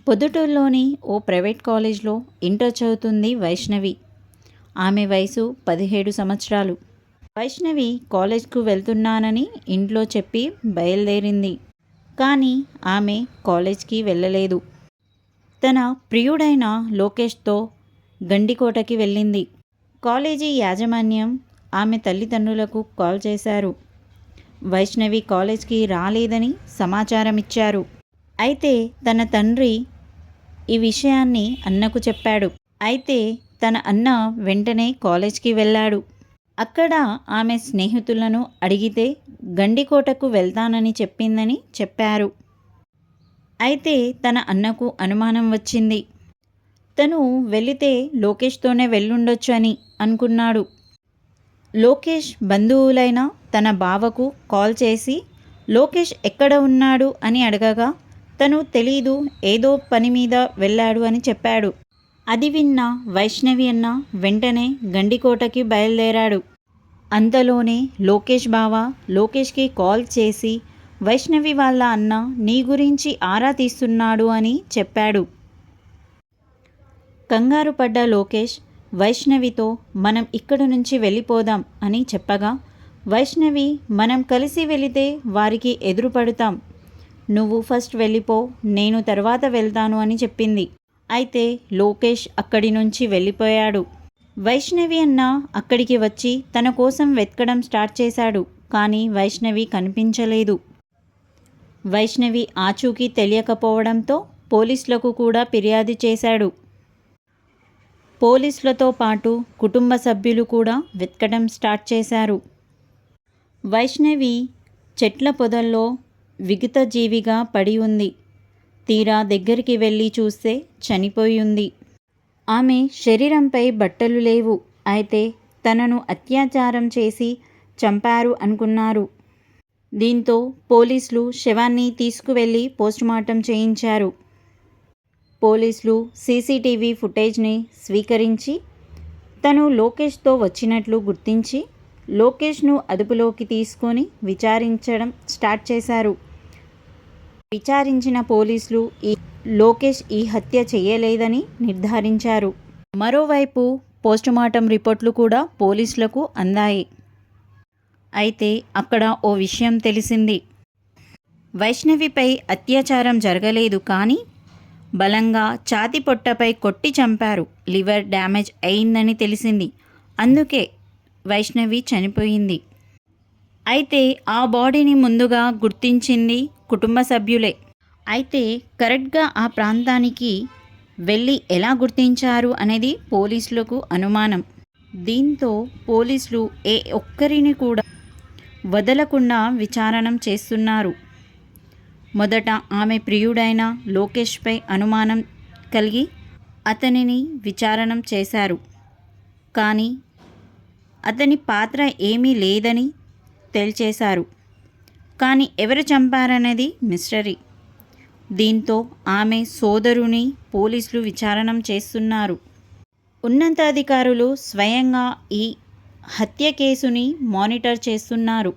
పొద్దుటూరులోని ఓ private కాలేజ్లో inter చదువుతుంది వైష్ణవి. ఆమె వయసు 17 సంవత్సరాలు. వైష్ణవి కాలేజ్కు వెళ్తున్నానని ఇంట్లో చెప్పి బయలుదేరింది. కానీ ఆమె కాలేజ్కి వెళ్ళలేదు. తన ప్రియుడైన లోకేష్తో గండికోటకి వెళ్ళింది. కాలేజీ యాజమాన్యం ఆమె తల్లిదండ్రులకు కాల్ చేశారు. వైష్ణవి కాలేజ్కి రాలేదని సమాచారం ఇచ్చారు. అయితే తన తండ్రి ఈ విషయాన్ని అన్నకు చెప్పాడు. అయితే తన అన్న వెంటనే కాలేజ్కి వెళ్ళాడు. అక్కడ ఆమె స్నేహితులను అడిగితే గండికోటకు వెళ్తానని చెప్పిందని చెప్పారు. అయితే తన అన్నకు అనుమానం వచ్చింది. తను వెళితే లోకేష్తోనే వెళ్ళుండొచ్చు అని అనుకున్నాడు. లోకేష్ బంధువులైన తన బావకు కాల్ చేసి లోకేష్ ఎక్కడ ఉన్నాడు అని అడగగా తను తెలీదు, ఏదో పని మీద వెళ్ళాడు అని చెప్పాడు. అది విన్న వైష్ణవి అన్న వెంటనే గండికోటకి బయలుదేరాడు. అంతలోనే లోకేష్ బావ లోకేష్కి కాల్ చేసి వైష్ణవి వాళ్ళ అన్న నీ గురించి ఆరా తీస్తున్నాడు అని చెప్పాడు. కంగారు పడ్డ లోకేష్ వైష్ణవితో మనం ఇక్కడి నుంచి వెళ్ళిపోదాం అని చెప్పగా వైష్ణవి మనం కలిసి వెళితే వారికి ఎదురుపడతాం, నువ్వు ఫస్ట్ వెళ్ళిపో, నేను తర్వాత వెళ్తాను అని చెప్పింది. అయితే లోకేష్ అక్కడి నుంచి వెళ్ళిపోయాడు. వైష్ణవి అన్న అక్కడికి వచ్చి తన కోసం వెతకడం స్టార్ట్ చేశాడు. కానీ వైష్ణవి కనిపించలేదు. వైష్ణవి ఆచూకీ తెలియకపోవడంతో పోలీసులకు కూడా ఫిర్యాదు చేశాడు. పోలీసులతో పాటు కుటుంబ సభ్యులు కూడా వెతకడం స్టార్ట్ చేశారు. వైష్ణవి చెట్ల పొదల్లో విగతజీవిగా పడి ఉంది. తీరా దగ్గరికి వెళ్ళి చూస్తే చనిపోయి ఉంది. ఆమె శరీరంపై బట్టలు లేవు. అయితే తనను అత్యాచారం చేసి చంపారు అనుకున్నారు. దీంతో పోలీసులు శవాన్ని తీసుకువెళ్ళి పోస్టుమార్టం చేయించారు. పోలీసులు సీసీటీవీ ఫుటేజ్ని స్వీకరించి తను లోకేష్తో వచ్చినట్లు గుర్తించి లోకేష్ను అదుపులోకి తీసుకొని విచారించడం స్టార్ట్ చేశారు. విచారించిన పోలీసులు లోకేష్ ఈ హత్య చేయలేదని నిర్ధారించారు. మరోవైపు పోస్టుమార్టం రిపోర్ట్లు కూడా పోలీసులకు అందాయి. అయితే అక్కడ ఓ విషయం తెలిసింది. వైష్ణవిపై అత్యాచారం జరగలేదు, కానీ బలంగా ఛాతీ పొట్టపై కొట్టి చంపారు. లివర్ డ్యామేజ్ అయిందని తెలిసింది. అందుకే వైష్ణవి చనిపోయింది. అయితే ఆ బాడీని ముందుగా గుర్తించింది కుటుంబ సభ్యులే. అయితే కరెక్ట్గా ఆ ప్రాంతానికి వెళ్ళి ఎలా గుర్తించారు అనేది పోలీసులకు అనుమానం. దీంతో పోలీసులు ఏ ఒక్కరిని కూడా వదలకుండా విచారణ చేస్తున్నారు. మొదట ఆమె ప్రియుడైన లోకేష్పై అనుమానం కలిగి అతనిని విచారణ చేశారు. కానీ అతని పాత్ర ఏమీ లేదని తేల్చేశారు. కానీ ఎవరు చంపారనేది మిస్టరీ. దీంతో ఆమె సోదరుని పోలీసులు విచారణ చేస్తున్నారు. ఉన్నతాధికారులు స్వయంగా ఈ హత్య కేసుని మానిటర్ చేస్తున్నారు.